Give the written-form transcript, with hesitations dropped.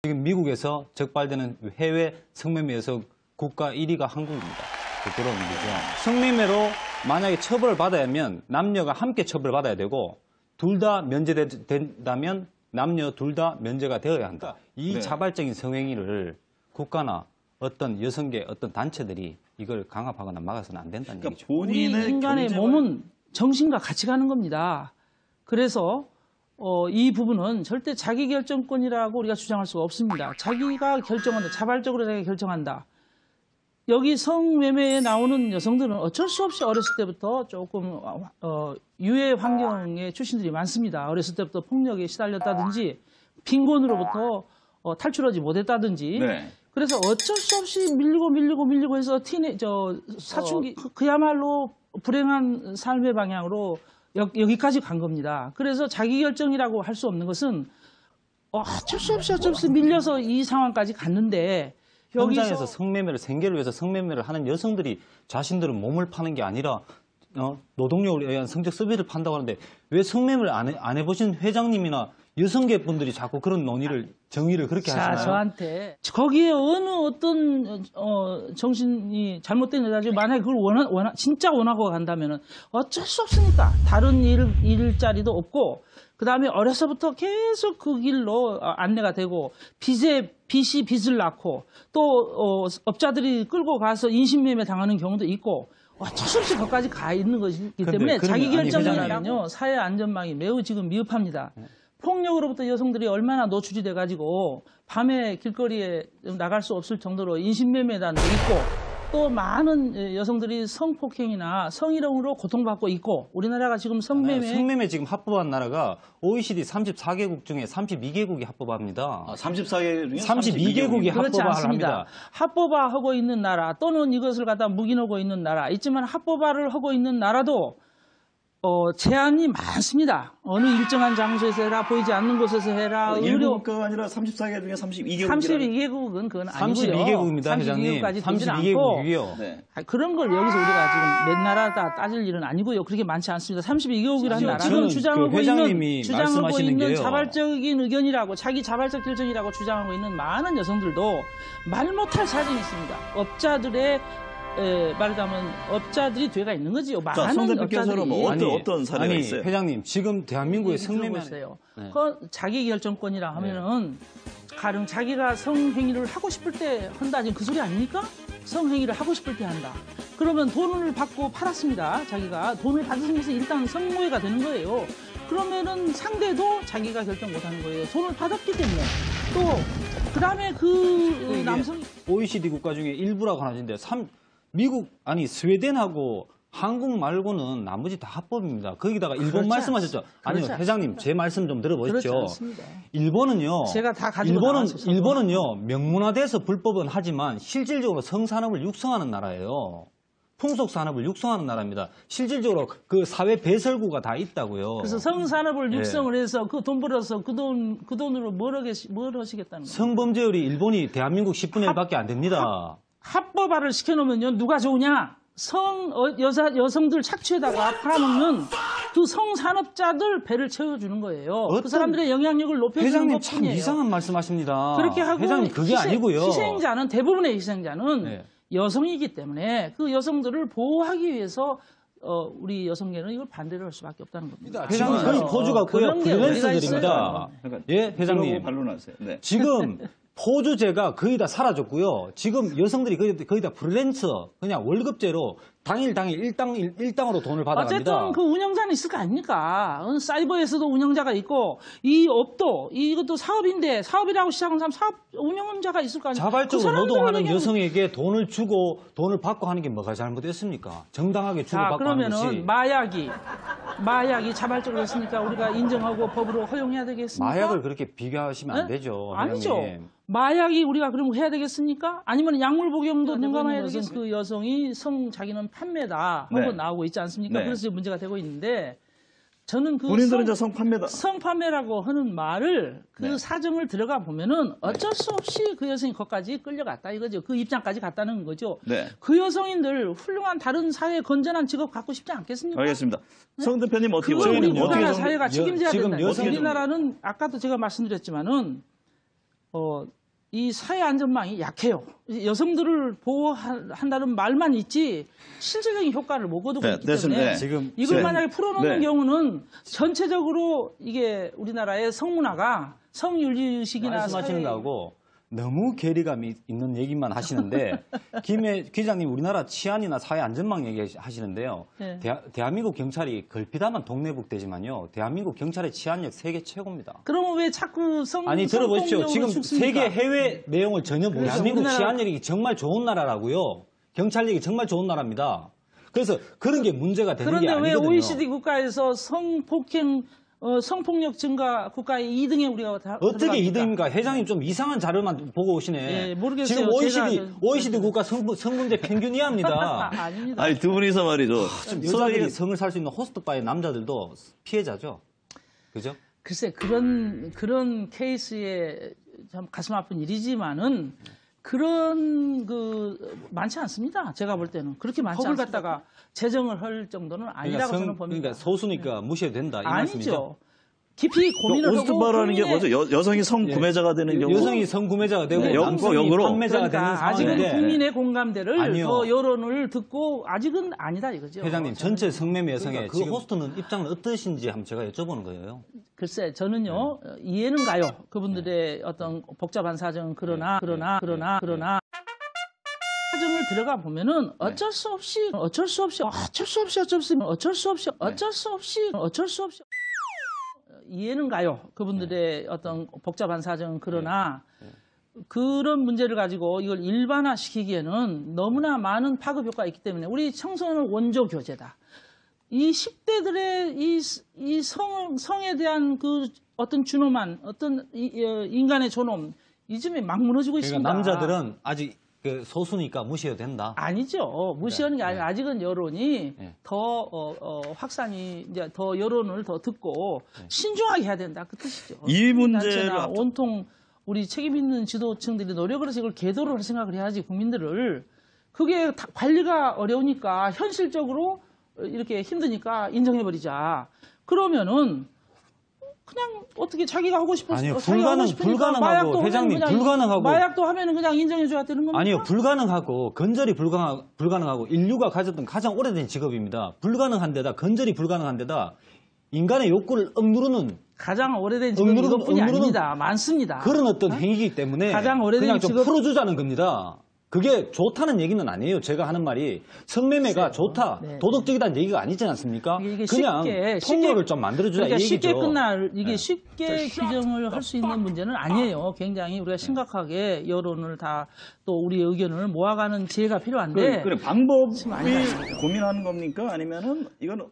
지금 미국에서 적발되는 해외 성매매 여성 국가 1위가 한국입니다. 그런 얘기죠. 성매매로 만약에 처벌을 받아야 하면 남녀가 함께 처벌받아야 되고 둘 다 면제된다면 남녀 둘 다 면제가 되어야 한다. 이 네. 자발적인 성행위를 국가나 어떤 여성계 어떤 단체들이 이걸 강압하거나 막아서는 안 된다는 그러니까 얘기죠. 우리 인간의 몸은 정신과 같이 가는 겁니다. 그래서 이 부분은 절대 자기결정권이라고 우리가 주장할 수가 없습니다. 자기가 결정한다. 자발적으로 자기가 결정한다. 여기 성매매에 나오는 여성들은 어쩔 수 없이 어렸을 때부터 조금 유해 환경의 출신들이 많습니다. 어렸을 때부터 폭력에 시달렸다든지 빈곤으로부터 탈출하지 못했다든지 네. 그래서 어쩔 수 없이 밀리고 해서 사춘기 그야말로 불행한 삶의 방향으로 여기까지 간 겁니다. 그래서 자기결정이라고 할 수 없는 것은 어쩔 수 없이 밀려서 이 상황까지 갔는데 현장에서 성매매를 생계를 위해서 성매매를 하는 여성들이 자신들은 몸을 파는 게 아니라 노동력을 의한 성적 서비스를 판다고 하는데 왜 성매매를 안 해보신 회장님이나 여성계 분들이 자꾸 그런 정의를 그렇게 하시나요? 저한테 거기에 어떤 정신이 잘못된 여자지 만약에 그걸 진짜 원하고 간다면은 어쩔 수 없으니까 다른 일자리도 없고 그 다음에 어려서부터 계속 그 길로 안내가 되고 빚이 빚을 낳고 또 업자들이 끌고 가서 인신매매 당하는 경우도 있고 어쩔 수 없이 거기까지 가 있는 것이기 때문에 자기 결정이라면요 사회 안전망이 매우 지금 미흡합니다. 폭력으로부터 여성들이 얼마나 노출이 돼가지고 밤에 길거리에 나갈 수 없을 정도로 인신매매단도 있고 또 많은 여성들이 성폭행이나 성희롱으로 고통받고 있고 우리나라가 지금 성매매 지금 합법한 나라가 OECD 34개국 중에 32개국이 합법합니다. 34개 중에 32개국이 그렇지 합법화를 않습니다. 합니다. 합법화하고 있는 나라 또는 이것을 갖다 묵인하고 있는 나라 있지만 합법화를 하고 있는 나라도 제한이 많습니다. 어느 일정한 장소에서 해라, 보이지 않는 곳에서 해라, 일부 국가가 아니라 34개 중에 32개국. 32개국은 그건 아니고요. 32개국입니다, 회장님. 32개국까지 32개국이요. 네. 그런 걸 여기서 우리가 지금 몇 나라 다 따질 일은 아니고요. 그렇게 많지 않습니다. 32개국이라는 나라는 주장하고 있는 자발적인 의견이라고 자기 자발적 결정이라고 주장하고 있는 많은 여성들도 말 못할 사정이 있습니다. 업자들의 말하자면 업자들이 뒤가 있는 거지요. 많은 업자들이. 뭐 어떤 사례가 있어요? 회장님 지금 대한민국의 성매매 있어요. 그 자기 결정권이라 하면은 가령 자기가 성행위를 하고 싶을 때 한다. 지금 그 소리 아닙니까? 성행위를 하고 싶을 때 한다. 그러면 돈을 받고 팔았습니다. 자기가 돈을 받은 것은 일단 성모해가 되는 거예요. 그러면은 상대도 자기가 결정 못하는 거예요. 돈을 받았기 때문에. 또 그다음에 그 남성 OECD 국가 중에 일부라고 하는데 스웨덴하고 한국 말고는 나머지 다 합법입니다. 거기다가 일본 말씀하셨죠? 아니요, 회장님 제 말씀 좀 들어보시죠. 일본은요. 제가 다 가지고 일본은요. 명문화돼서 불법은 하지만 실질적으로 성산업을 육성하는 나라예요. 풍속 산업을 육성하는 나라입니다. 실질적으로 그 사회 배설구가 다 있다고요. 그래서 성산업을 육성을 해서 그 돈 벌어서 그 돈으로 뭘 하시겠다는 거예요? 성범죄율이 일본이 대한민국 10분의 1밖에 안 됩니다. 합법화를 시켜놓으면요 누가 좋으냐? 여성들 착취에다가 팔아먹는 그 성산업자들 배를 채워주는 거예요. 그 사람들의 영향력을 높여주는 회장님 것뿐이에요. 참 이상한 말씀하십니다. 그렇게 하고 회장님 그게 아니고요. 대부분의 희생자는 여성이기 때문에 그 여성들을 보호하기 위해서 우리 여성계는 이걸 반대를 할 수밖에 없다는 겁니다. 회장님 그건 포주가 프리랜서들입니다. 예, 회장님. 반론하세요. 네. 지금 포주제가 거의 다 사라졌고요. 지금 여성들이 거의 다 프리랜서, 그냥 월급제로 당일 일당으로 돈을 받아갑니다. 어쨌든 그 운영자는 있을 거 아닙니까? 사이버에서도 운영자가 있고 이 업도 이것도 사업인데 사업이라고 시작한 사람 운영자가 있을 거 아닙니까? 자발적으로 노동하는 여성에게 돈을 주고 돈을 받고 하는 게 뭐가 잘못됐습니까? 정당하게 주고받고 하는 것이. 그러면은 마약이 자발적으로 했으니까 우리가 인정하고 법으로 허용해야 되겠습니까? 마약을 그렇게 비교하시면 안 되죠. 아니죠. 회장님. 마약이 우리가 그럼 해야 되겠습니까? 아니면 약물 복용도 능감해야 되겠습니까? 그 여성이 자기는 판매다 하고 나오고 있지 않습니까? 그래서 문제가 되고 있는데 저는 그 본인들은 이제 성판매라고 하는 말을 그 사정을 들어가 보면은 어쩔 수 없이 그 여성이 거기까지 끌려갔다 이거죠. 그 입장까지 갔다는 거죠. 그 여성인들 훌륭한 다른 사회 건전한 직업 갖고 싶지 않겠습니까? 알겠습니다. 성 대표님 어떻게 보세요? 우리나라 사회가 책임져야 된다. 지금 우리나라는 아까도 제가 말씀드렸지만은 이 사회 안전망이 약해요. 여성들을 보호한다는 말만 있지 실질적인 효과를 못 거두고 네, 있기 됐습니다. 때문에 네. 지금 이걸 네. 만약에 풀어놓는 네. 경우는 전체적으로 이게 우리나라의 성문화가 성윤리의식이나 말씀하시는 거하고 너무 괴리감이 있는 얘기만 하시는데 김 기자님 우리나라 치안이나 사회 안전망 얘기하시는데요. 네. 대한민국 경찰이 걸핏하면 동네북대지만요. 대한민국 경찰의 치안력 세계 최고입니다. 그러면 왜 자꾸 아니 들어보십시오. 지금 죽습니까? 세계 해외 내용을 전혀 모르시고 대한민국 우리나라- 치안력이 정말 좋은 나라라고요. 경찰력이 정말 좋은 나라입니다. 그래서 그런 게 문제가 되는 게 그런데 왜 아니거든요. OECD 국가에서 성폭행, 성폭력 증가 국가의 2등에 우리가 어떻게 들어갑니까? 2등입니까? 회장님 좀 이상한 자료만 보고 오시네. 예, 모르겠어요. 지금 제가 OECD 국가 성문제 평균 이하입니다. 아닙니다. 아니, 두 분이서 말이죠. 여자들이 성을 살 수 있는 호스트바의 남자들도 피해자죠. 그죠? 글쎄 그런 케이스에 참 가슴 아픈 일이지만은 그런 많지 않습니다. 제가 볼 때는 그렇게 법을 갖다가 제정을 할 정도는 아니라고 저는 봅니다. 그러니까 소수니까 무시해도 된다 이 말씀이죠. 아니죠. 깊이 고민을 하고 오스트바라는 게 뭐죠? 여성이 성구매자가 되는 경우. 여성이 성구매자가 되고 네, 남성이 역으로. 판매자가 되는 그러니까 아직은 상황인데 국민의 공감대를 아니요. 더 여론을 듣고 아직은 아니다 이거죠. 회장님 전체 성매매 여성의 그러니까 그 호스트는 입장은 어떠신지 한번 제가 여쭤보는 거예요. 글쎄 저는요 이해는 가요. 그분들의 어떤 복잡한 사정은 그러나 사정을 들어가 보면은 어쩔 수 없이 이해는 가요. 그분들의 어떤 복잡한 사정은 그러나 그런 문제를 가지고 이걸 일반화시키기에는 너무나 많은 파급 효과가 있기 때문에 우리 청소년 원조 교제다. 이 10대들의 이 성에 대한 그 어떤 준엄한 어떤 인간의 존엄 이 점이 막 무너지고 그러니까 있습니다. 남자들은 아직 그 소수니까 무시해도 된다. 아니죠. 무시하는 게 아니라 아직은 여론이 네. 더 확산이 이제 더 여론을 더 듣고 신중하게 해야 된다 그 뜻이죠. 이 문제를 단체나 온통 우리 책임 있는 지도층들이 노력을 해서 이걸 계도를 할 생각을 해야지 국민들을 그게 다 관리가 어려우니까 현실적으로 이렇게 힘드니까 인정해버리자. 그러면은 그냥 어떻게 자기가 하고 싶어서 아니요, 자기가 하고 싶으니까 불가능하고, 마약도 하면 회장님, 그냥 불가능하고. 마약도 하면은 그냥 인정해줘야 되는 겁니까? 아니요, 불가능하고 건절이 불가능하고 인류가 가졌던 가장 오래된 직업입니다. 불가능한 데다 건절이 불가능한 데다 인간의 욕구를 억누르는 가장 오래된 직업이 이것뿐이 아닙니다. 많습니다. 그런 어떤 행위이기 때문에 가장 오래된 그냥 좀 직업- 풀어주자는 겁니다. 그게 좋다는 얘기는 아니에요. 제가 하는 말이 성매매가 좋다, 네. 도덕적이다는 얘기가 아니지 않습니까? 이게 그냥 통로를 좀 만들어주자 그러니까 이 얘기죠. 쉽게 끝날 이게 네. 쉽게 규정을 할 수 있는 문제는 아니에요. 굉장히 우리가 심각하게 여론을 다 또 우리의 의견을 모아가는 지혜가 필요한데 그래, 방법이 지금 아니다. 고민하는 겁니까? 아니면은 이건